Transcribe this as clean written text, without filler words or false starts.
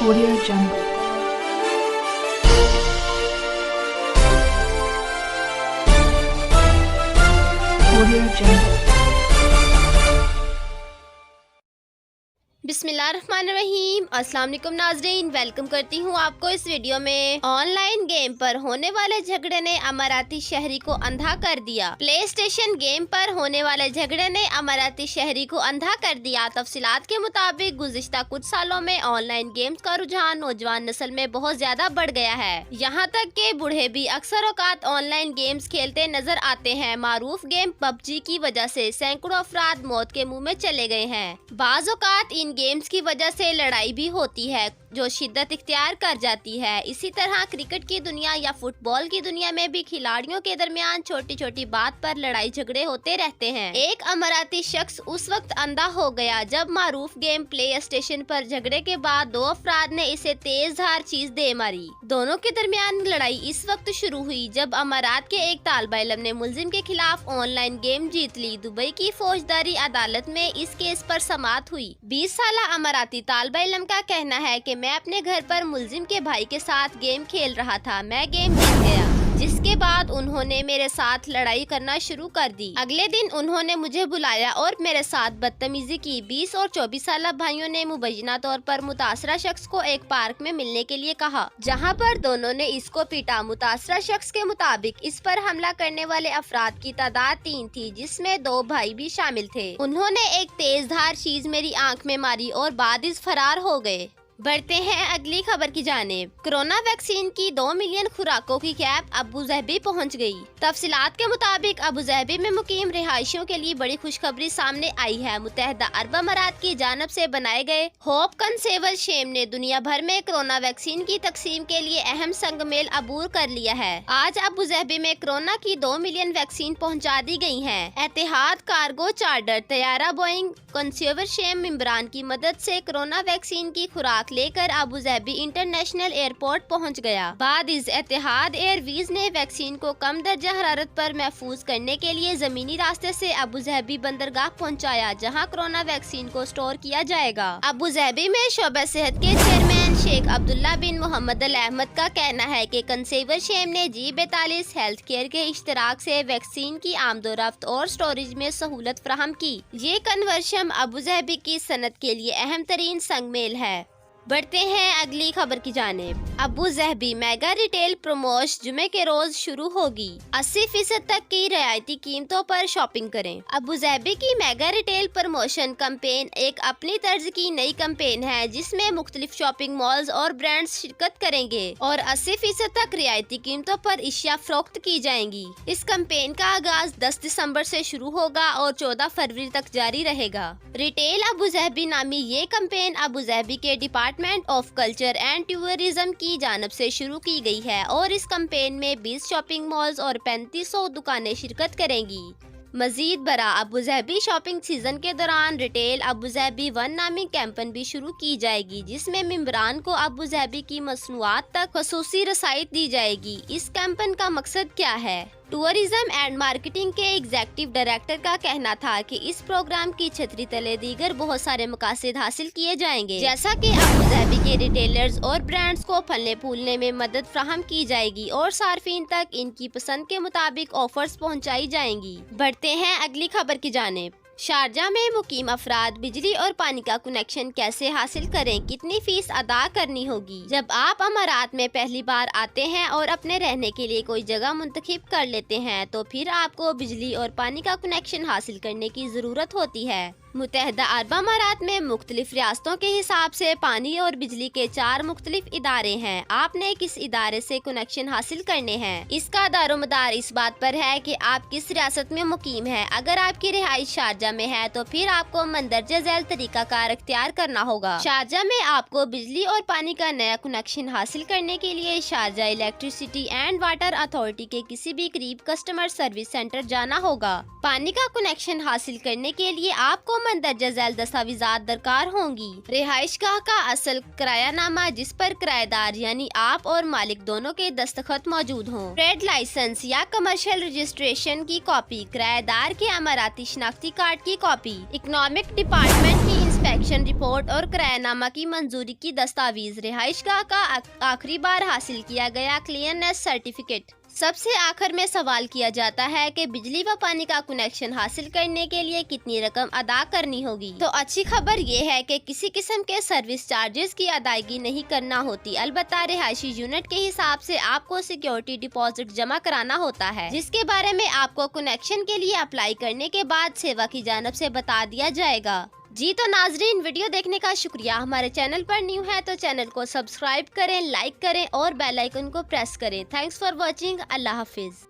Audio Jungle. Audio Jungle. बिस्मिल्लाहिर्रहमानिर्रहीम। अस्सलाम वालेकुम नाज़रीन, वेलकम करती हूँ आपको इस वीडियो में। ऑनलाइन गेम पर होने वाले झगड़े ने अमाराती शहरी को अंधा कर दिया। प्ले स्टेशन गेम पर होने वाले झगड़े ने अमाराती शहरी को अंधा कर दिया। तफसीलात के मुताबिक गुज़िश्ता कुछ सालों में ऑनलाइन गेम्स का रुझान नौजवान नस्ल में बहुत ज्यादा बढ़ गया है। यहाँ तक के बूढ़े भी अक्सर औकात ऑनलाइन गेम्स खेलते नजर आते हैं। मारूफ गेम पबजी की वजह से सैकड़ों अफराद मौत के मुंह में चले गए हैं। बाज़ औकात इन गेम्स की वजह से लड़ाई भी होती है जो शिद्दत इख्तियार कर जाती है। इसी तरह क्रिकेट की दुनिया या फुटबॉल की दुनिया में भी खिलाड़ियों के दरमियान छोटी छोटी बात पर लड़ाई झगड़े होते रहते हैं। एक अमाराती शख्स उस वक्त अंधा हो गया जब मारूफ गेम प्ले स्टेशन पर झगड़े के बाद दो अफराद ने इसे तेज धार चीज दे मारी। दोनों के दरमियान लड़ाई इस वक्त शुरू हुई जब अमारात के एक तालिबे इल्म ने मुलजिम के खिलाफ ऑनलाइन गेम जीत ली। दुबई की फौजदारी अदालत में इस केस पर समाअत हुई। 20 साला अमाराती तालिबे इल्म का कहना है कि मैं अपने घर पर मुलजिम के भाई के साथ गेम खेल रहा था। मैं गेम जीत गया, जिसके बाद उन्होंने मेरे साथ लड़ाई करना शुरू कर दी। अगले दिन उन्होंने मुझे बुलाया और मेरे साथ बदतमीजी की। 20 और 24 साल भाइयों ने मुबैना तौर पर मुतासरा शख्स को एक पार्क में मिलने के लिए कहा, जहां पर दोनों ने इसको पीटा। मुतासरा शख्स के मुताबिक इस पर हमला करने वाले अफराद की तादाद 3 थी, जिसमें 2 भाई भी शामिल थे। उन्होंने एक तेज धार चीज मेरी आंख में मारी और बाद इस फरार हो गए। बढ़ते हैं अगली खबर की जानिब। कोरोना वैक्सीन की 2 मिलियन खुराकों की कैब अबू ज़हबी पहुंच गई। तफसीलात के मुताबिक अबू ज़हबी में मुकीम रिहायशियों के लिए बड़ी खुशखबरी सामने आई है। मुत्तहिदा अरब अमारात की जानब से बनाए गए होप कंसेवरशेम ने दुनिया भर में कोरोना वैक्सीन की तकसीम के लिए अहम संगमेल अबूर कर लिया है। आज अबू ज़हबी में कोरोना की 2 मिलियन वैक्सीन पहुँचा दी गयी है। एतिहाद कार्गो चार्टर तैयारा बोइंग कंसेवरशेम मेंबरान की मदद से कोरोना वैक्सीन की खुराक लेकर अबू ज़हबी इंटरनेशनल एयरपोर्ट पहुंच गया। बाद इस एतिहाद एयरवेज ने वैक्सीन को कम दर्जा हरारत पर महफूज करने के लिए जमीनी रास्ते से अबू ज़हबी बंदरगाह पहुंचाया, जहां कोरोना वैक्सीन को स्टोर किया जाएगा। अबू ज़हबी में शोबा सेहत के चेयरमैन शेख अब्दुल्ला बिन मोहम्मद अल अहमद का कहना है कि कंसेवरशेम ने G42 हेल्थ केयर के इश्तराक से वैक्सीन की आमदोरफ्त और स्टोरेज में सहूलत फराहम की। ये कन्वर्शन अबू ज़हबी की सनत के लिए अहम तरीन संगमेल है। बढ़ते हैं अगली खबर की जानिब। Abu Dhabi mega retail promotion जुमे के रोज शुरू होगी। 80% तक की रियायती कीमतों पर शॉपिंग करें। अबू ज़हबी की मेगा रिटेल प्रमोशन कैंपेन एक अपनी तर्ज की नई कैंपेन है, जिसमें मुख्तलिफ शॉपिंग मॉल्स और ब्रांड्स शिरकत करेंगे और 80% तक रियायती कीमतों पर इशिया फरोख्त की जाएंगी। इस कैंपेन का आगाज 10 दिसंबर से शुरू होगा और 14 फरवरी तक जारी रहेगा। रिटेल अबू ज़हबी नामी ये कैंपेन अबू ज़हबी के department of culture and tourism की जानब से शुरू की गई है और इस कैंपेन में 20 शॉपिंग मॉल्स और 3500 दुकानें शिरकत करेंगी। मजीद बरा अबू ज़हबी शॉपिंग सीजन के दौरान रिटेल अबू ज़हबी 1 नामी कैंपेन भी शुरू की जाएगी, जिसमें मेंबरान को अबू ज़हबी की मसनूआत तक खसूसी रसाई दी जाएगी। इस कैंपेन का मकसद क्या है? टूरिज्म एंड मार्केटिंग के एग्जीक्यूटिव डायरेक्टर का कहना था कि इस प्रोग्राम की छतरी तले दीगर बहुत सारे मकासद हासिल किए जाएंगे, जैसा कि अबू ज़हबी के रिटेलर्स और ब्रांड्स को फलने फूलने में मदद फ्राहम की जाएगी और सार्फिन तक इनकी पसंद के मुताबिक ऑफर्स पहुंचाई जाएंगी। बढ़ते हैं अगली खबर की जानिब। शारजा में मुकीम अफराद बिजली और पानी का कनेक्शन कैसे हासिल करें? कितनी फीस अदा करनी होगी? जब आप अमारात में पहली बार आते हैं और अपने रहने के लिए कोई जगह मुंतखब कर लेते हैं, तो फिर आपको बिजली और पानी का कनेक्शन हासिल करने की जरूरत होती है। मुत्तहिदा अरब अमारात में मुख्तलिफ रियासतों के हिसाब से पानी और बिजली के 4 मुख्तलिफ इदारे हैं। आपने किस इदारे से कनेक्शन हासिल करने हैं, इसका दारोमदार इस बात पर है कि आप किस रियासत में मुकीम हैं। अगर आपकी रिहाइश शारजा में है तो फिर आपको मंदरजा झैल तरीका कार इख्तियार करना होगा। शारजा में आपको बिजली और पानी का नया कनेक्शन हासिल करने के लिए Sharjah electricity and water authority के किसी भी करीब कस्टमर सर्विस सेंटर जाना होगा। पानी का कनेक्शन हासिल करने के लिए आपको मंदरजा झैल दस्तावेजात दरकार होंगी। रिहाइशगाह का असल किरायानामा, जिस पर किराएदार यानी आप और मालिक दोनों के दस्तखत मौजूद हों। ट्रेड लाइसेंस या कमर्शियल रजिस्ट्रेशन की कॉपी, किराएदार के अमाराती शनाख्ती कार्ड की कॉपी, इकोनॉमिक डिपार्टमेंट की कनेक्शन रिपोर्ट और किरायानामा की मंजूरी की दस्तावेज, रिहाइशगाह का आखिरी बार हासिल किया गया क्लियरनेस सर्टिफिकेट। सबसे आखिर में सवाल किया जाता है कि बिजली व पानी का कनेक्शन हासिल करने के लिए कितनी रकम अदा करनी होगी। तो अच्छी खबर ये है कि किसी किस्म के सर्विस चार्जेस की अदायगी नहीं करना होती। अलबत्ता रिहायशी यूनिट के हिसाब से आपको सिक्योरिटी डिपॉजिट जमा कराना होता है, जिसके बारे में आपको कनेक्शन के लिए अप्लाई करने के बाद सेवा की जानिब से बता दिया जाएगा। जी तो नाजरीन, वीडियो देखने का शुक्रिया। हमारे चैनल पर न्यू है तो चैनल को सब्सक्राइब करें, लाइक करें और बेल आइकन को प्रेस करें। Thanks for watching. Allah Hafiz.